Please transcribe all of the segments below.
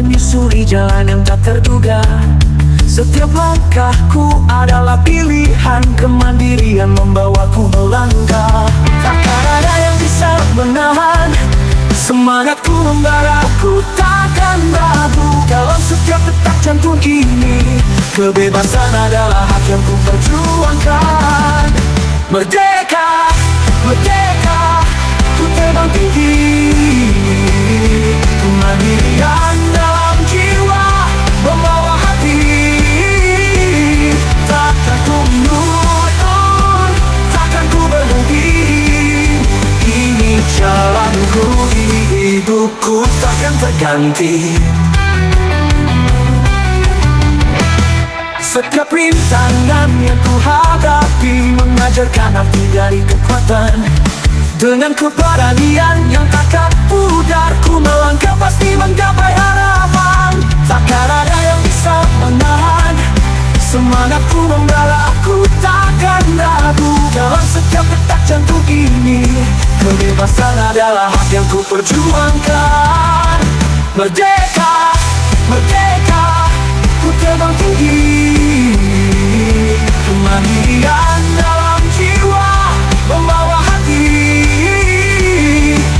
menyusuri jalan yang tak terduga. Setiap langkahku adalah pilihan, kemandirian membawaku melangkah. Takkan ada yang bisa menahan semangatku membara, ku takkan ragu dalam setiap detak jantung ini. Kebebasan adalah hak yang ku perjuangkan. Merdeka, merdeka, ku terbang tinggi. Kemandirian dalam jiwa membawa hati. Takkan ku mundur, takkan ku berhenti. Ini jalanku, ini hidupku, takkan terganti. Setiap rintangan yang ku hadapi mengajarkan arti dari kekuatan. Dengan keberanian yang takkan pudar, ku melangkah pasti menggapai harapan. Takkan ada yang bisa menahan semangatku membara, ku takkan ragu dalam setiap detak jantung ini. Kebebasan adalah hak yang ku perjuangkan. Merdeka, merdeka, ku terbang tinggi. Kemandirian dalam jiwa membawa hati.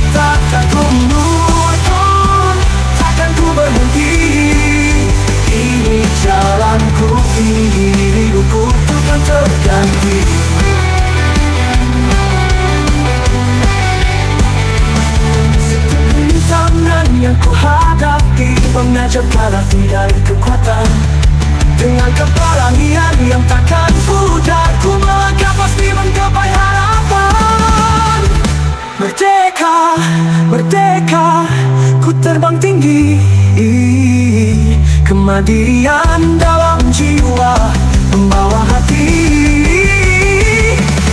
Takkan ku mundur, takkan ku berhenti. Ini jalanku, ini hidupku, takkan terganti. Setiap rintangan yang ku hadapi mengajarkan arti dari kekuatan. Dengan keberanian yang takkan pudar, ku melangkah pasti menggapai harapan. Merdeka, merdeka, ku terbang tinggi. Kemandirian dalam jiwa membawa hati.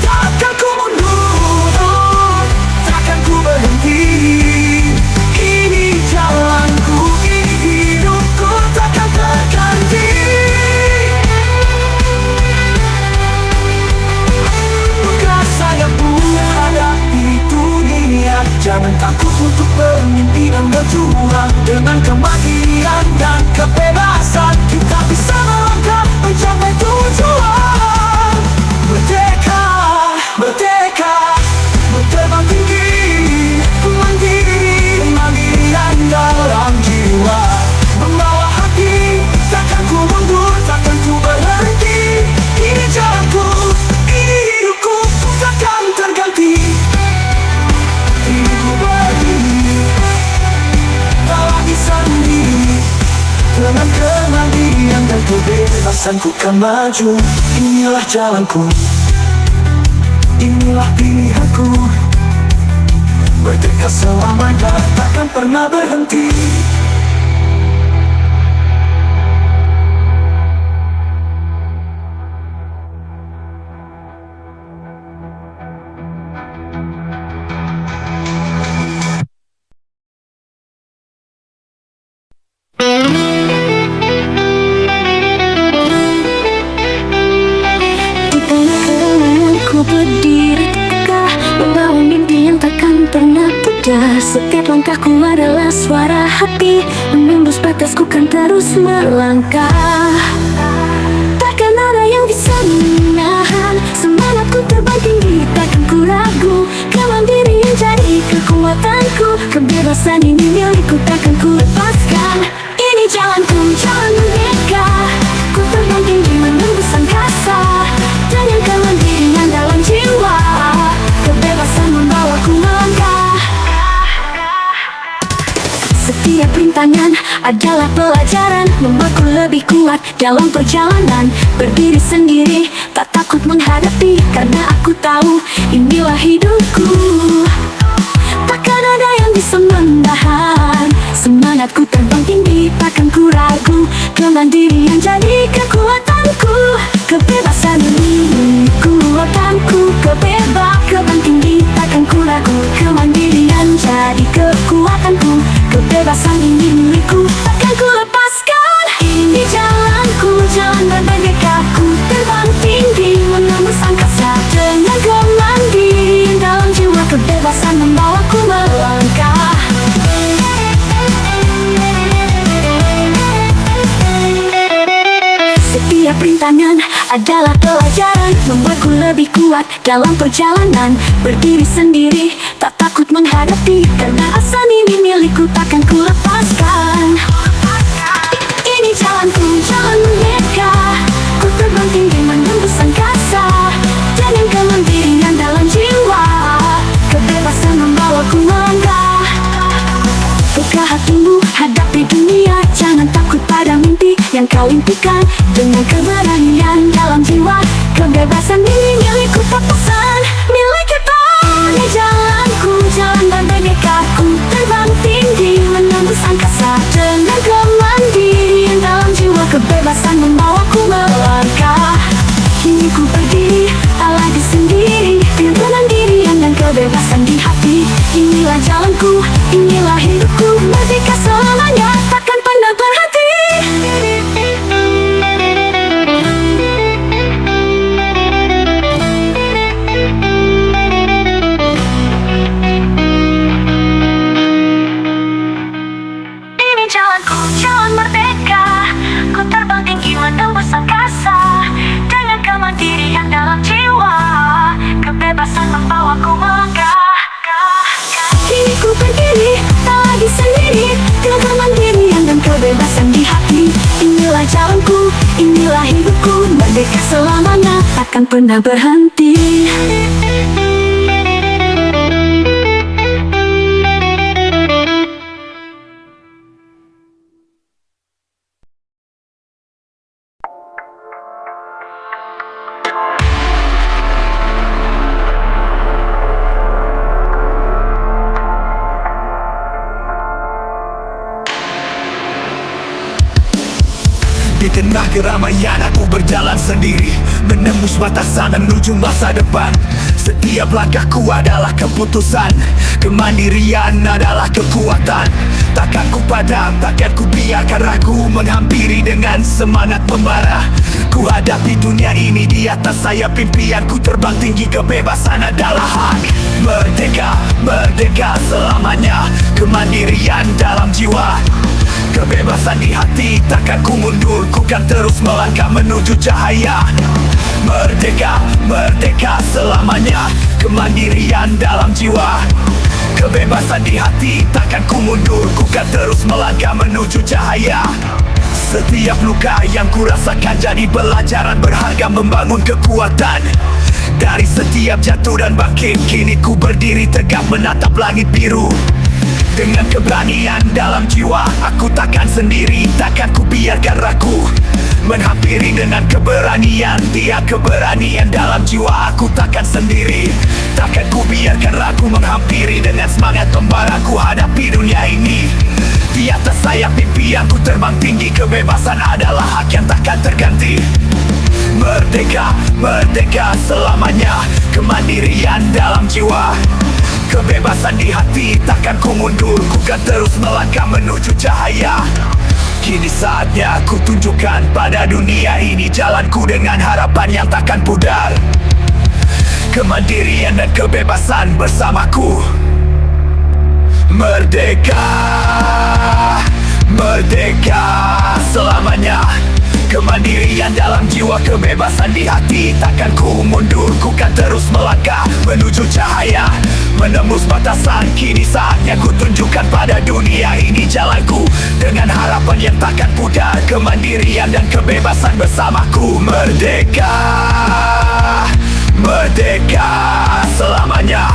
Takkan ku mundur, takkan ku berhenti. Ini jalanku, ini hidupku, takkan terganti. Bukan saya menghadapi dunia, jangan takut untuk bermimpi dan berjuang. Dengan kemandirian dan kebebasan, kita bisa melangkah mencapai tujuan. Merdeka, merdeka, terbang tinggi. Mandiri, kemandirian dalam jiwa membawa hati. Takkan ku mundur, takkan ku berhenti. Ini jalanku, ini hidupku, takkan terganti. Hidupku berdiri dalam sendiri. Dengan kemandirian dan kebebasan ku kan maju. Inilah jalanku, inilah pilihanku. Merdeka selamanya, takkan pernah berhenti. Setiap langkahku adalah suara hati, menembus batasku kan terus melangkah. Takkan ada yang bisa menahan semangatku terbang tinggi, takkan ku ragu. Kemandirian jadi kekuatanku, kebebasan ini milikku, takkan ku lepaskan. Ini jalanku, jalan merdeka, ku terbang tinggi menembus angkasa. Dengan kemandirian dalam jiwa, kebebasan membawaku melangkah. Setiap rintangan adalah pelajaran, membuatku lebih kuat dalam perjalanan. Berdiri sendiri, tak takut menghadapi, karena aku tahu inilah hidupku. Takkan ada yang bisa menahan semangatku terbang tinggi, takkan ku ragu. Kemandirian jadi kekuatanku, kebebasan ini kekuatanku. Terbang tinggi, takkan ku ragu. Kemandirian jadi kekuatanku, kebebasan ini milikku, takkan ku lepaskan. Ini jalanku, jalan merdeka, ku terbang tinggi menembus angkasa. Dengan kemandirian dalam jiwa, kebebasan membawaku melangkah. adalah pelajaran, membuatku lebih kuat dalam perjalanan. Berdiri sendiri, tak takut menghadapi, karena asa ini milikku takkan ku lepaskan. Ini jalanku, jalan merdeka. Ku terbang tinggi menembus angkasa, dengan kemandirian dalam jiwa. Kebebasan membawaku melangkah. Buka hatimu, hadapi dunia. Jangan takut pada mimpi yang kau impikan. Dengan keberanian dalam jiwa, kebebasan ini milikku tak pesan, milik kita. Ini jalanku, jalan merdeka. Ku terbang tinggi menembus angkasa, dengan kemandirian dalam jiwa. Kebebasan membawaku melangkah. Kini ku berdiri, tak lagi sendiri, dengan kemandirian dan kebebasan di hati. Inilah jalanku, inilah hidupku, merdeka selamanya, takkan pernah berhenti. Ini jalanku, jalan merdeka. Ku terbang tinggi menembus angkasa, dengan kemandirian dalam jiwa. Kebebasan membawaku melangkah. Kini ku berdiri, tak lagi sendiri, dengan kemandirian dan kebebasan di hati. Inilah jalanku, inilah hidupku, merdeka selamanya, takkan pernah berhenti. Di tengah keramaian aku berjalan sendiri, menembus batasan menuju masa depan. Setiap langkahku adalah keputusan, kemandirian adalah kekuatan. Takkan ku padam, takkan ku biarkan ragu menghampiri dengan semangat membara. Ku hadapi dunia ini di atas sayap impianku, terbang tinggi, kebebasan adalah hak. Merdeka, merdeka selamanya, kemandirian dalam jiwa. Kebebasan di hati, takkan ku mundur, ku kan terus melangkah menuju cahaya. Merdeka, merdeka selamanya, kemandirian dalam jiwa. Kebebasan di hati, takkan ku mundur, ku kan terus melangkah menuju cahaya. Setiap luka yang ku rasakan jadi pelajaran berharga membangun kekuatan. Dari setiap jatuh dan bangkit, kini ku berdiri tegak menatap langit biru. Dengan keberanian dalam jiwa, aku takkan sendiri, takkan ku biarkan ragu menghampiri dengan keberanian. Tiap keberanian dalam jiwa, aku takkan sendiri, takkan ku biarkan ragu menghampiri dengan semangat membara. Ku hadapi dunia ini di atas sayap impianku, terbang tinggi, kebebasan adalah hak yang takkan terganti. Merdeka, merdeka selamanya, kemandirian dalam jiwa. Kebebasan di hati, takkan ku mundur, ku kan terus melangkah menuju cahaya. Kini saatnya aku tunjukkan pada dunia ini jalanku dengan harapan yang takkan pudar. Kemandirian dan kebebasan bersamaku. Merdeka, merdeka selamanya, kemandirian dalam jiwa, kebebasan di hati. Takkan ku mundur, ku kan terus melangkah menuju cahaya. Menembus batasan, kini saatnya ku tunjukkan pada dunia ini jalanku dengan harapan yang takkan pudar. Kemandirian dan kebebasan bersamaku. Merdeka, merdeka selamanya,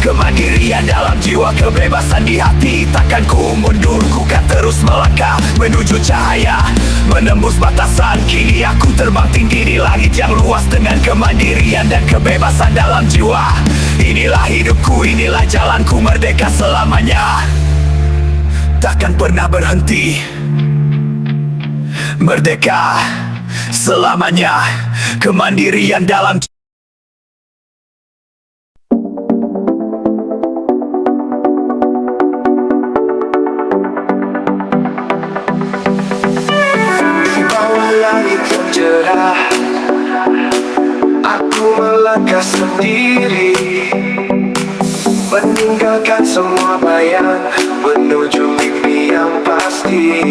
kemandirian dalam jiwa, kebebasan di hati. Takkan ku mundur, ku kan terus melangkah menuju cahaya. Menembus batasan, kini aku terbang tinggi di langit yang luas dengan kemandirian dan kebebasan dalam jiwa. Inilah hidupku, inilah jalanku, merdeka selamanya, takkan pernah berhenti. Merdeka selamanya, kemandirian dalam cerah. Aku melangkah sendiri, meninggalkan semua bayang, menuju mimpi yang pasti.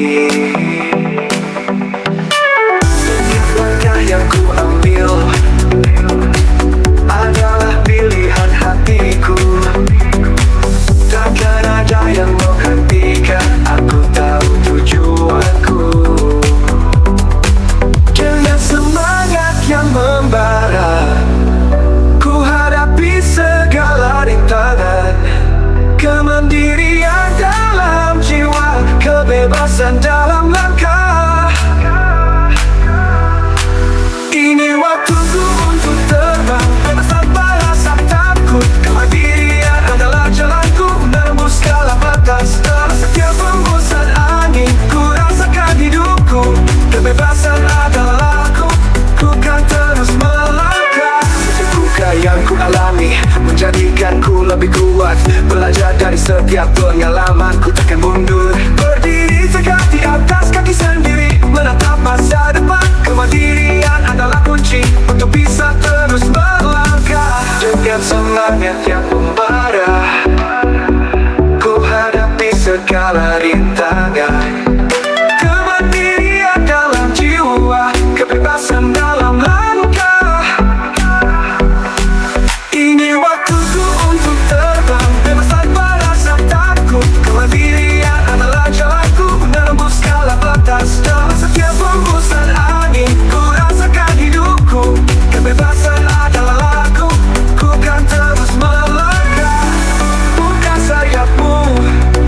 Setiap langkah yang ku ambil dalam langkah. Ini waktuku untuk terbang, bebas tanpa rasa takut. Kemandirian adalah jalanku, menembus segala batas. Dalam setiap hembusan angin, ku rasakan hidupku. Kebebasan adalah ku kan terus melangkah. Duka yang ku alami menjadikanku lebih kuat. Belajar dari setiap pengalaman, ku takkan mundur. Berdiri tegak di atas kaki sendiri, menatap masa depan. Kemandirian adalah kunci untuk bisa terus melangkah. Dengan semangat yang membara, ku hadapi segala rintangan. Kemandirian dalam jiwa, kebebasan dalam langkah. Ini waktuku untuk terbang, bebas tanpa rasa takut. Kemandirian adalah jalanku, menembus segala batas. Dalam setiap hembusan angin, ku rasakan hidupku. Kebebasan adalah ku kan terus melangkah. Buka sayapmu,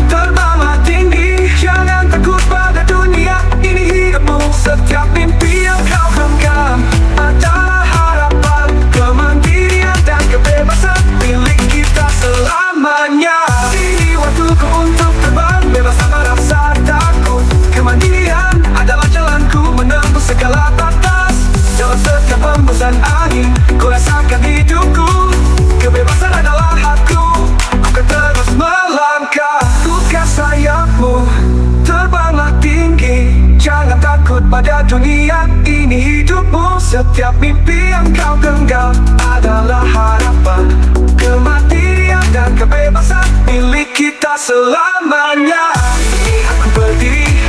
terbanglah tinggi. Jangan takut pada dunia, ini hidupmu. Setiap mimpi yang kau genggam adalah harapan. Kemandirian dan kebebasan milik kita selamanya. Ini waktuku untuk terbang, bebas tanpa rasa takut. Kemandirian adalah jalanku, menembus segala batas. Dalam setiap hembusan angin, ku rasakan hidupku. Kebebasan adalah hakku, ku kan terus melangkah. Buka sayapmu, terbanglah tinggi. Jangan takut pada dunia, ini hidupmu. Setiap mimpi yang kau genggam adalah harapan. Kemandirian dan kebebasan milik kita selamanya. Aku berdiri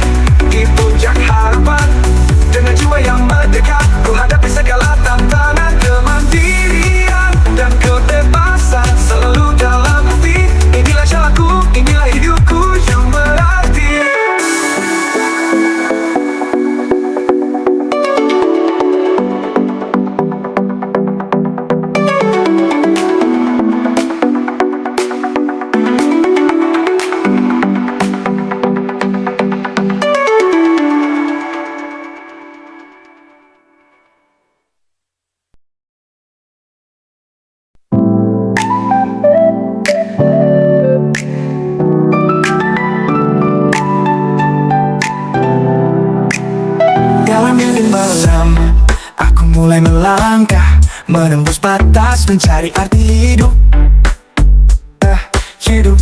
di puncak harapan, dengan jiwa yang mendekat, ku hadapi segala tantangan. Kemandirian dan kebebasan selalu dalam hati. Inilah jalanku, inilah hidupku yang berarti. Dalam mimpi malam, aku mulai melangkah, menembus batas, mencari arti hidup. Hidup.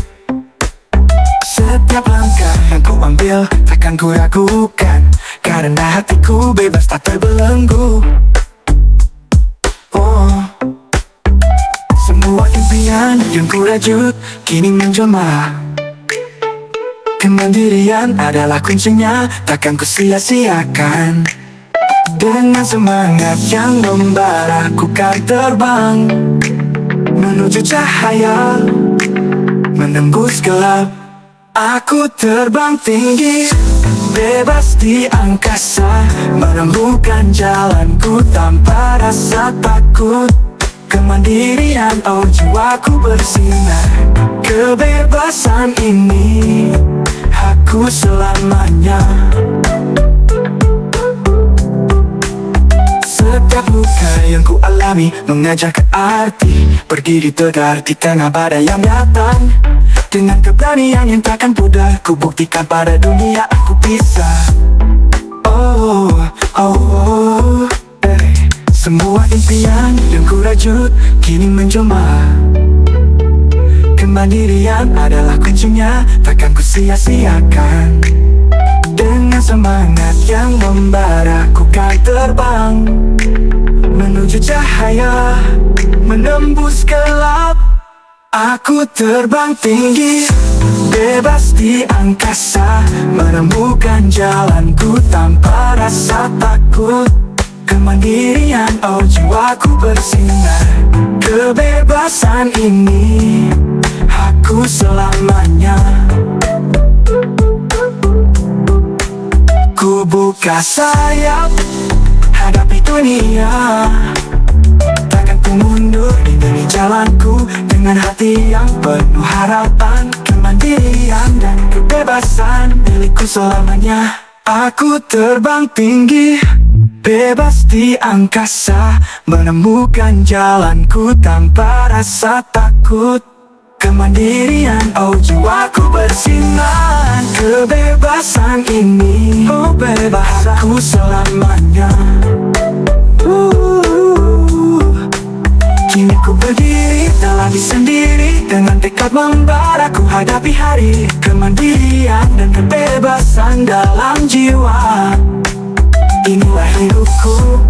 Setiap langkah yang ku ambil takkan ku ragukan, karena hatiku bebas tak terbelenggu. Semua impian yang ku rajut kini menjelma. Kemandirian adalah kuncinya, takkan ku sia-siakan. Dengan semangat yang membara, ku kan terbang menuju cahaya, menembus gelap. Aku terbang tinggi, bebas di angkasa, menemukan jalanku tanpa rasa takut. Kemandirian, oh jiwaku bersinar. Kebebasan ini aku selamanya. Setiap luka yang ku alami mengajarkan arti. Berdiri tegar di tengah badai yang datang. Dengan keberanian yang takkan pudar, ku buktikan pada dunia aku bisa. Semua impian yang ku rajut kini menjelma. Kemandirian adalah kuncinya, takkan ku sia-siakan. Dengan semangat yang membara, ku kan terbang menuju cahaya, menembus gelap. Aku terbang tinggi, bebas di angkasa, menemukan jalanku tanpa rasa takut. Kemandirian, oh jiwaku bersinar. Kebebasan ini aku selamanya. Ku buka sayap, hadapi dunia. Takkan ku mundur, ini jalanku. Dengan hati yang penuh harapan. Kemandirian dan kebebasan milikku selamanya. Aku terbang tinggi, bebas di angkasa, menemukan jalanku tanpa rasa takut. Kemandirian, oh jiwaku bersinar. Kebebasan ini, oh bebas aku selamanya. Kini ku berdiri dalam diri sendiri, dengan tekad membara ku hadapi hari. Kemandirian dan kebebasan dalam jiwa, inilah hidupku,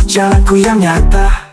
jalanku yang nyata.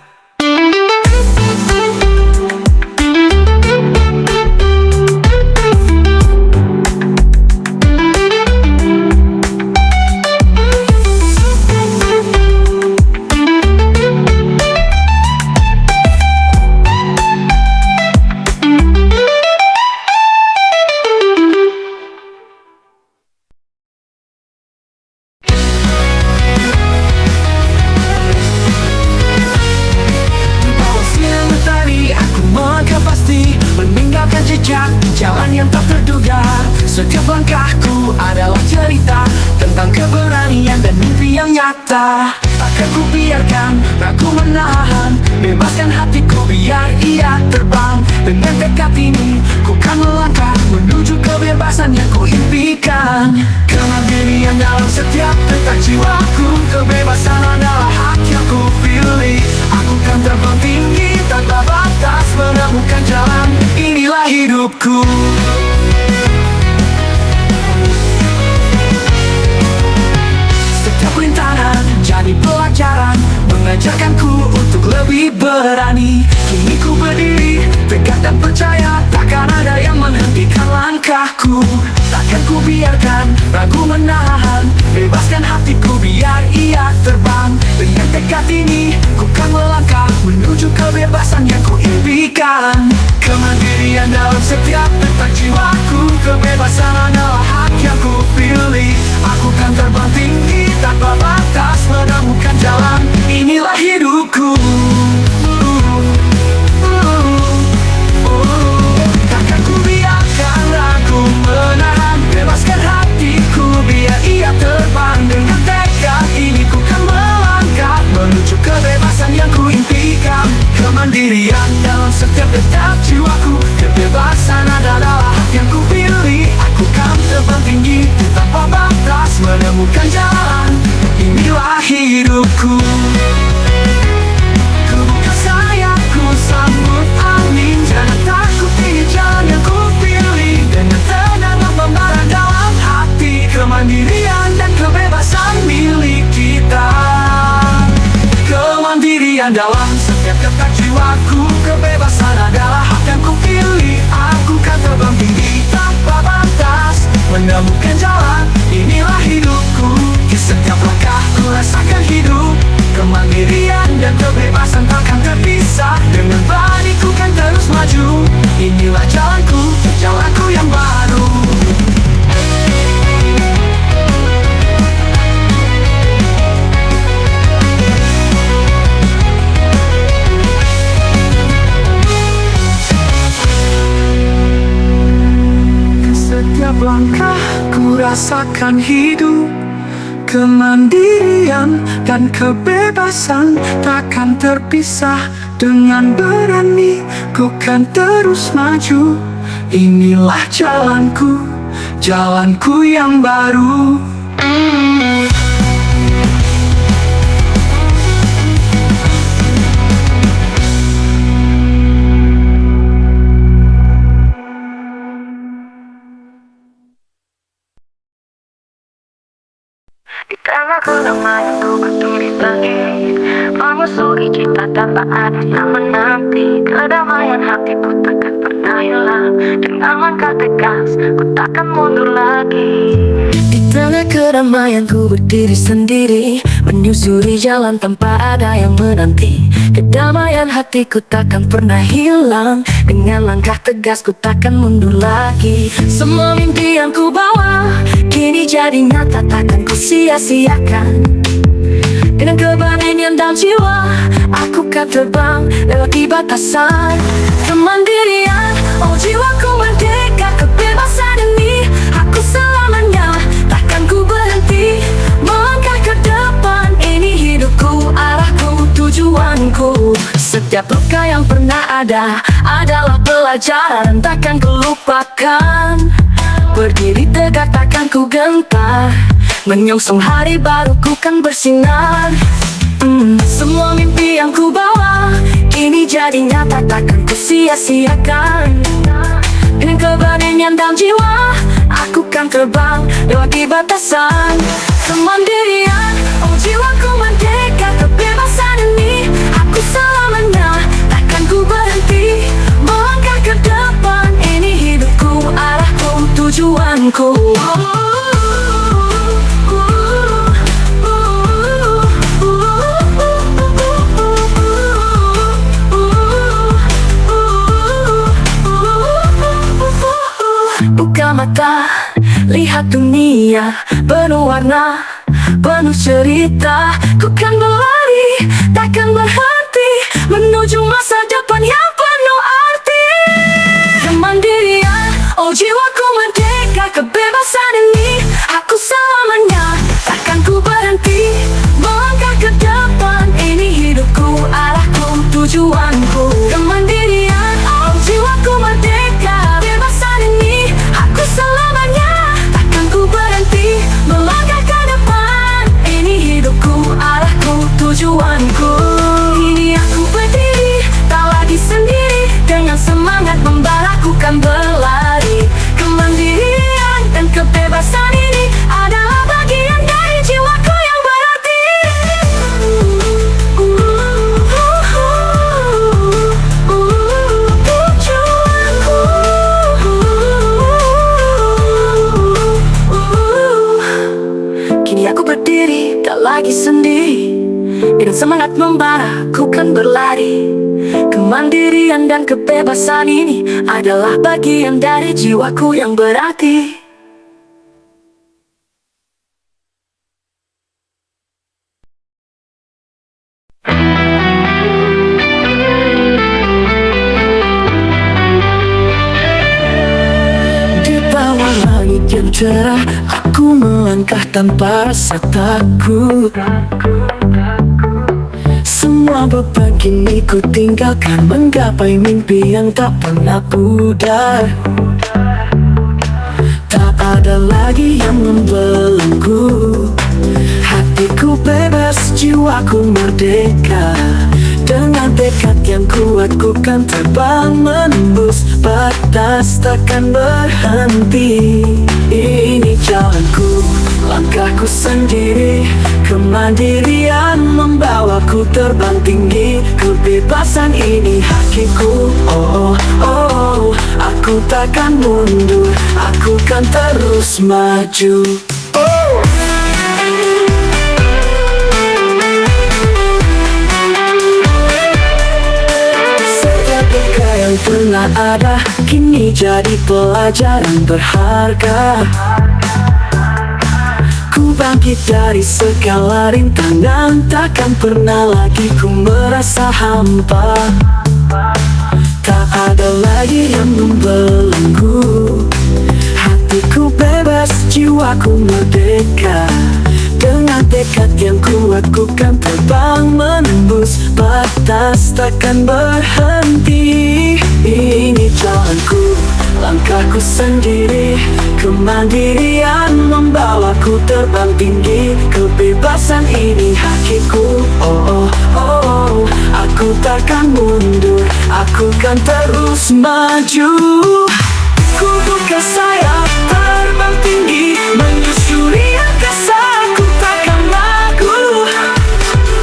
Jalan yang tak terduga, setiap langkahku adalah cerita tentang keberanian dan mimpi yang nyata. Takkan ku biarkan ragu menahan, bebaskan hatiku biar ia terbang. Dengan tekad ini ku kan melangkah menuju kebebasan yang ku impikan. Kemandirian dalam setiap detak jiwaku, kebebasan adalah hak yang ku pilih. Aku kan terbang tinggi tanpa batas, menemukan jalan, inilah hidupku. Setiap rintangan jadi pelajaran, mengajarkanku untuk lebih berani. Kini ku berdiri, tegak dan percaya, takkan ada yang menghentikan langkahku. Takkan ku biarkan ragu menahan, bebaskan hatiku biar ia terbang. Dengan tekad ini ku kan melangkah menuju kebebasan yang ku impikan. Kemandirian dalam setiap detak jiwaku, kebebasan adalah hak yang ku pilih. Aku kan terbang tinggi tanpa batas, menemukan jalan, inilah hidupku. Takkan ku biarkan ragu menahan, bebaskan hatiku biar ia terbang. Dengan tekad ini ku kan melangkah menuju kebebasan yang ku impikan. Kemandirian dalam setiap detak jiwaku, kebebasan adalah hak yang ku pilih. Aku kan terbang tinggi tanpa batas, menemukan jalan, inilah hidupku. Ku buka sayapku sambut angin, jangan takut ini jalan yang ku pilih. Dengan tenang membara dalam hati, kemandirian dan kebebasan milik kita. Kemandirian dalam setiap detak jiwaku, kebebasan adalah hak yang ku pilih. Aku kan terbang tinggi tanpa batas, menemukan jalan, inilah hidupku. Di setiap langkahku rasakan hidup, kemandirian dan kebebasan takkan terpisah. Dengan beraniku kan terus maju, inilah jalanku, jalanku yang baru. Setiap langkah ku rasakan hidup, kemandirian dan kebebasan takkan terpisah. Dengan berani ku kan terus maju, inilah jalanku, jalanku yang baru. Di tengah keramaian ku berdiri lagi, memasuki cita tanpa ada yang menanti. Kedamaian hatiku takkan pernah hilang, dengan langkah tegas ku takkan mundur lagi. Di tengah keramaian ku berdiri sendiri, menyusuri jalan tanpa ada yang menanti. Kedamaian hatiku takkan pernah hilang, dengan langkah tegas ku takkan mundur lagi. Semua mimpi yang ku bawa kini jadi nyata, takkan ku sia-siakan. Dengan keberanian dan jiwa, aku kan terbang lewati batasan. Kemandirian, oh jiwaku merdeka, kebebasan ini aku selamanya. Takkan ku Setiap luka yang pernah ada adalah pelajaran takkan kulupakan. Berdiri tegak takkan ku gentar, menyongsong hari baru ku kan bersinar. Semua mimpi yang ku bawa kini jadi nyata takkan ku sia-siakan. Dengan keberanian dalam jiwa aku kan terbang lewati batasan kemandirian. Oh jiwaku merdeka, kebebasan ini aku selamanya takkan ku berhenti melangkah ke depan. Ini hidupku, arahku, tujuanku. Buka mata, lihat dunia penuh warna, penuh cerita. Ku kan berlari, takkan berhenti menuju masa depan yang penuh arti. Kemandirian, oh jiwaku merdeka, kebebasan ini aku selamanya takkan ku berhenti melangkah ke depan. Ini hidupku, arahku, tujuanku. Kemandirian, oh jiwaku merdeka, kebebasan ini aku selamanya takkan ku berhenti melangkah ke depan. Ini hidupku, arahku, tujuanku. Ini aku berdiri, tak lagi sendiri. Dengan semangat membara ku kan berlari. Kemandirian dan kebebasan ini adalah bagian dari jiwaku yang berarti. Tujuanku. Kini aku berdiri, tak lagi sendiri. Dengan semangat membara, ku kan berlari. Kemandirian dan kebebasan ini adalah bagian dari jiwaku yang berarti. Di bawah langit yang cerah, aku melangkah tanpa rasa takut. Semua beban kini ku tinggalkan, menggapai mimpi yang tak pernah pudar. Tak ada lagi yang membelenggu, hatiku bebas, jiwaku merdeka. Dengan tekad yang kuat ku kan terbang menembus batas takkan berhenti. Ini jalanku, langkahku sendiri. Kemandirian membawaku terbang tinggi. Kebebasan ini hakiku. Oh, oh, oh, aku takkan mundur, aku kan terus maju. Oh. Yang pernah ada kini jadi pelajaran berharga. Ku bangkit dari segala rintangan, takkan pernah lagi ku merasa hampa. Tak ada lagi yang membelenggu, hatiku bebas, jiwaku merdeka. Dengan tekad yang kuat ku kan terbang menembus batas takkan berhenti. Ini jalanku, langkahku sendiri. Kemandirian membawaku terbang tinggi. Kebebasan ini hakiku. Oh, oh, oh, aku takkan mundur, aku kan terus maju. Ku buka sayap, terbang tinggi, menyusuri angkasa. Ku takkan ragu,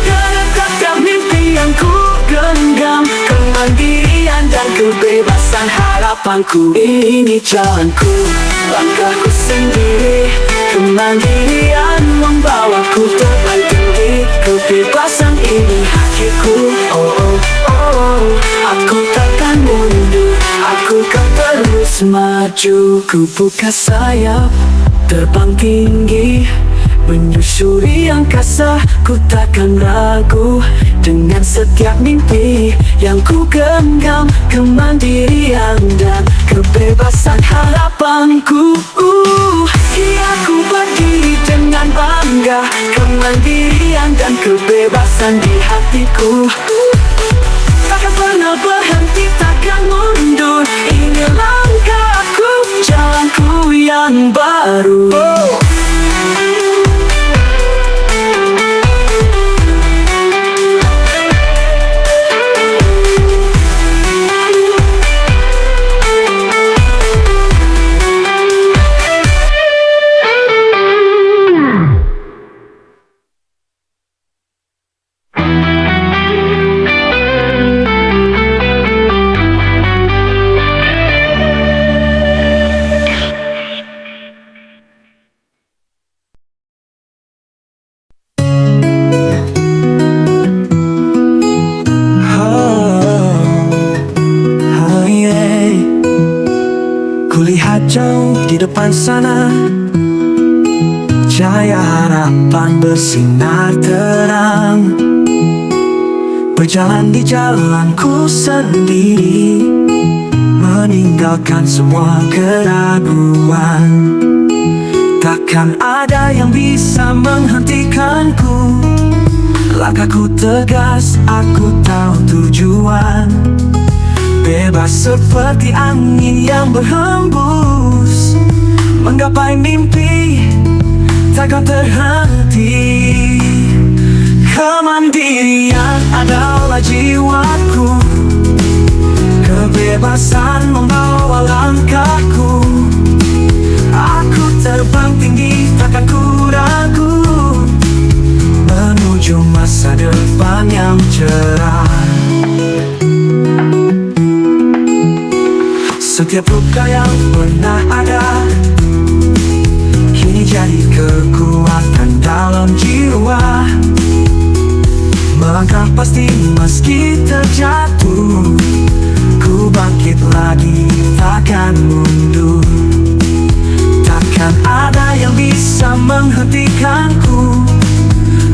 menetapkan mimpi yang ku genggam. Kemandirian dan kebebasan harapanku. Ini jalanku, langkahku sendiri. Kemandirian membawaku terbang tinggi. Kebebasan ini hakiku. Oh, oh, oh, aku takkan mundur, aku kan terus maju. Ku buka sayap, terbang tinggi, menyusuri angkasa. Ku takkan ragu dengan setiap mimpi yang ku genggam. Kemandirian dan kebebasan harapanku. Iya, ku berdiri dengan bangga. Kemandirian dan kebebasan di hatiku. Takkan baru. Kulihat jauh di depan sana, cahaya harapan bersinar terang. Berjalan di jalanku sendiri, meninggalkan semua keraguan. Takkan ada yang bisa menghentikanku. Langkahku tegas, aku tahu tujuan. Bebas seperti angin yang berhembus, menggapai mimpi takkan terhenti. Kemandirian adalah jiwaku, kebebasan membawa langkahku. Aku terbang tinggi takkan ku ragu, menuju masa depan yang cerah. Setiap luka yang pernah ada kini jadi kekuatan dalam jiwa. Melangkah pasti meski terjatuh, ku bangkit lagi takkan mundur. Takkan ada yang bisa menghentikanku.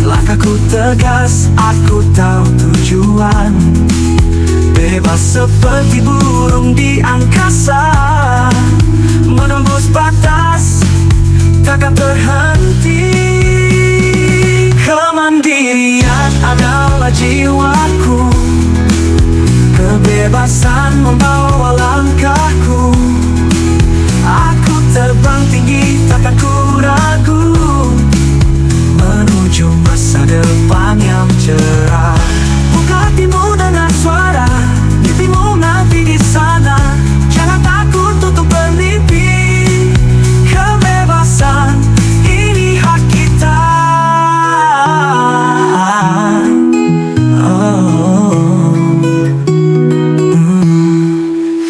Langkahku tegas, aku tahu tujuan. Bebas seperti burung di angkasa, menembus batas, takkan terhenti. Kemandirian adalah jiwaku, kebebasan membawa langkahku. Aku terbang tinggi takkan ku ragu, menuju masa depan yang cerah. Buka hatimu dengan suara, mimpimu nanti di sana. Jangan takut untuk bermimpi, kebebasan ini hak kita.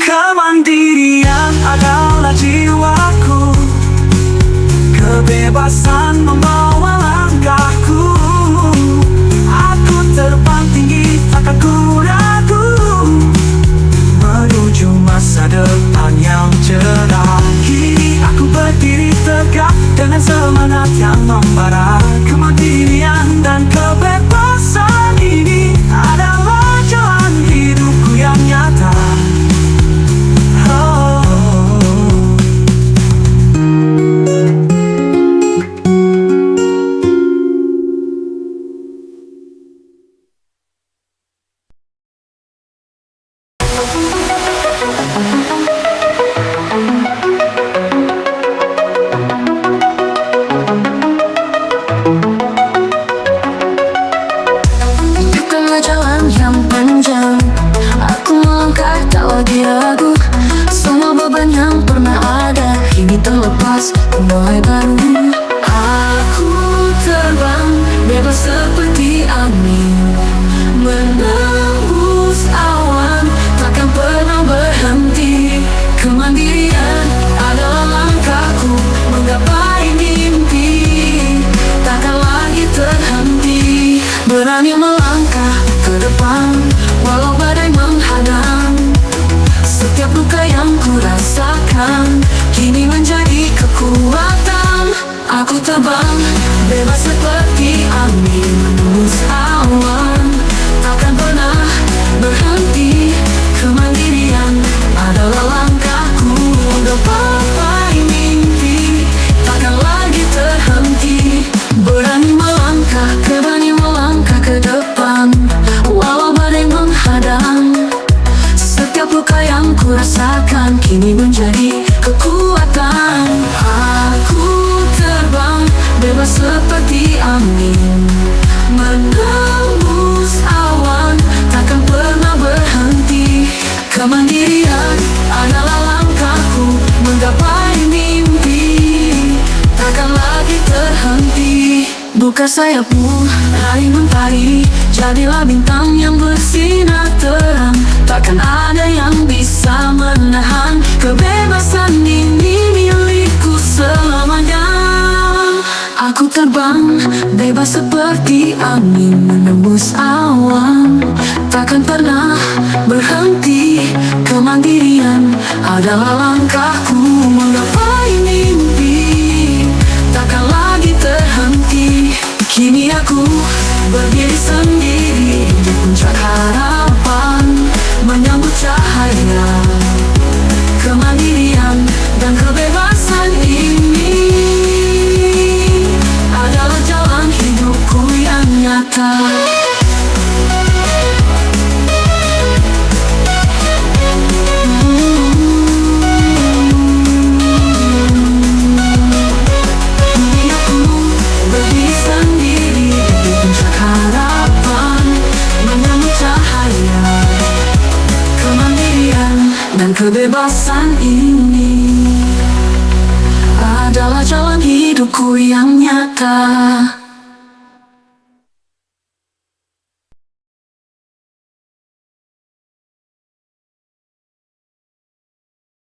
Kemandirian adalah jiwaku, kebebasan membawa langkahku. Aku terbang tinggi takkan ku ragu, menuju masa depan yang cerah. Kini aku berdiri tegak dengan semangat yang membara. Kemandirian dan kebebasan ini adalah jalan hidupku yang nyata. Di tengah jalan yang panjang, aku melangkah tak lagi ragu. Semua beban yang pernah ada kini terlepas, mulai baru. Aku terbang bebas seperti angin, menembus awan, takkan pernah berhenti. Kemandirian adalah langkahku, menggapai mimpi takkan lagi terhenti. Berani melangkah ke depan walau badai menghadang. Setiap luka yang ku rasakan kini menjadi kekuatan. Aku terbang bebas seperti angin, menembus awan, takkan pernah berhenti. Kemandirian adalah langkahku, menggapai mimpi takkan lagi terhenti. Berani melangkah ke depan walau badai menghadang. Setiap luka yang ku rasakan kini menjadi kekuatan. Aku seperti angin menembus awan, takkan pernah berhenti. Kemandirian adalah langkahku menggapai mimpi, takkan lagi terhenti. Buka sayapmu, raih mentari, jadilah bintang yang bersinar terang. Takkan ada yang bisa menahan kebebasan ini milikku selamanya. Aku terbang bebas seperti angin menembus awan, takkan pernah berhenti. Kemandirian adalah langkahku menggapai mimpi, takkan lagi terhenti. Kini aku berdiri sendiri di puncak harapan, menyambut cahaya kemandirian dan kebebasan ini adalah jalan hidupku yang nyata. Dan kebebasan ini adalah jalan hidupku yang nyata.